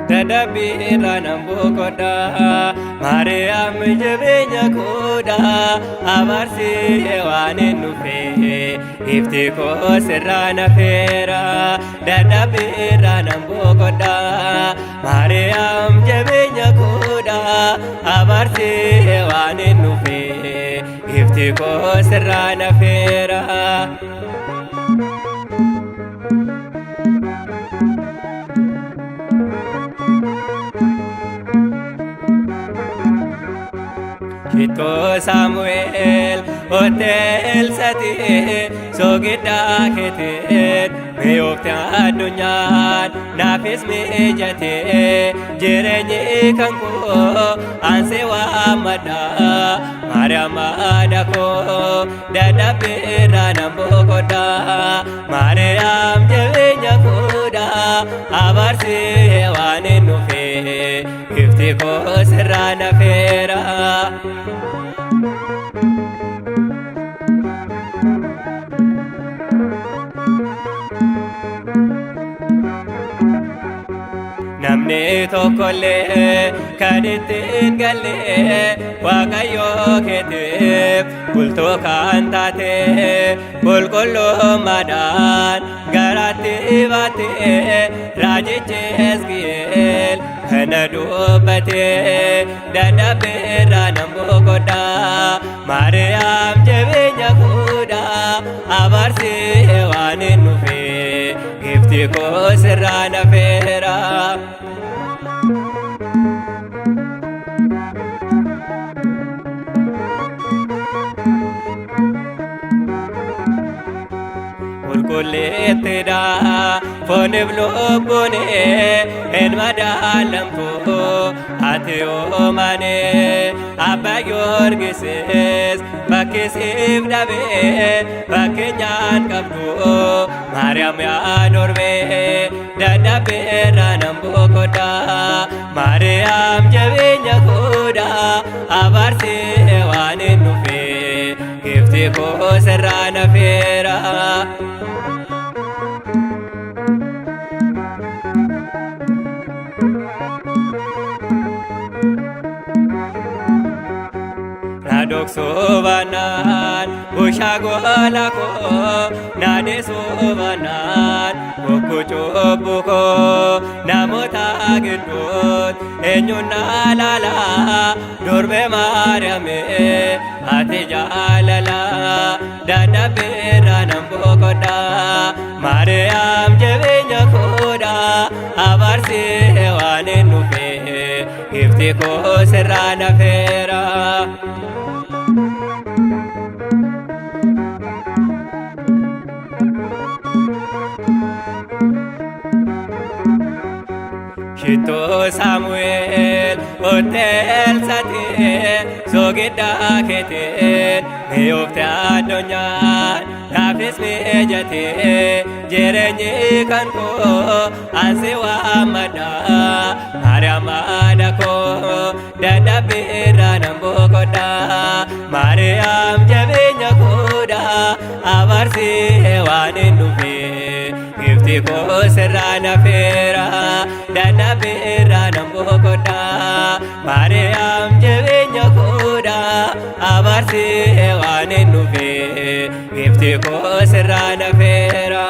Dadabira nambokoda Mariam jabenya koda Abarsi ewane nufe Ifti ko sirrana fera Dadabira nambokoda Mariam jabenya koda Abarsi ewane nufe Ifti ko sirrana fera Kito Samuel hotel sati sogida ketet meyofta adunyan nafis mejate jirenye kanko anse wa amada Mariam adako dadabira nambokoda Mariam jabenya koda abarsi wane nufe ifti ko sirrana fera Namni tokkollee kan ittiin galle Waaqayyoo keetiif bultoo kan taate qulqullummaadhaan garaatti baatte raajichi Hisqi'eel kana dubbate dadhabbiirraa nambokoda Maariyaam jabeenya koda abarsi waan hin nufe ifti koo sirraa nafeera. Kullettida foonif lubbuun hin madaalamtu ati oomane Abbaa Giyoorgisis bakkisiif dhabe fakkeenyaan qabdu Maariyaam yaa dormee dadhabbiirraa nambokoda Maariyaam jabeenya koda abarsi waan hin nufe ifti koo sirraa nafeera. Doksobanan bushagola ko nadesobanan kokuchobuko namota giddut enyuna lala dorbe Maariyaame ati jaalala dadhabbiirraa nambokoda Maariyaam jabeenya koda abarsi waan hin nufe ifti koo sirraa nafeera. Kito Samuel hotel sati sogida ketet meyofta adunyan nafis mejate jirenye kanko anse wa amada Maariyaam adako dadhabbiirraa nambokoda Maariyaam jabeenya koda abarsi waan hin nufe ifti koo sirraa nafeera dadhabbiirraa nambokoda Maariyaam jabeenya koda abarsi waan hin nufe ifti koo sirraa nafeera.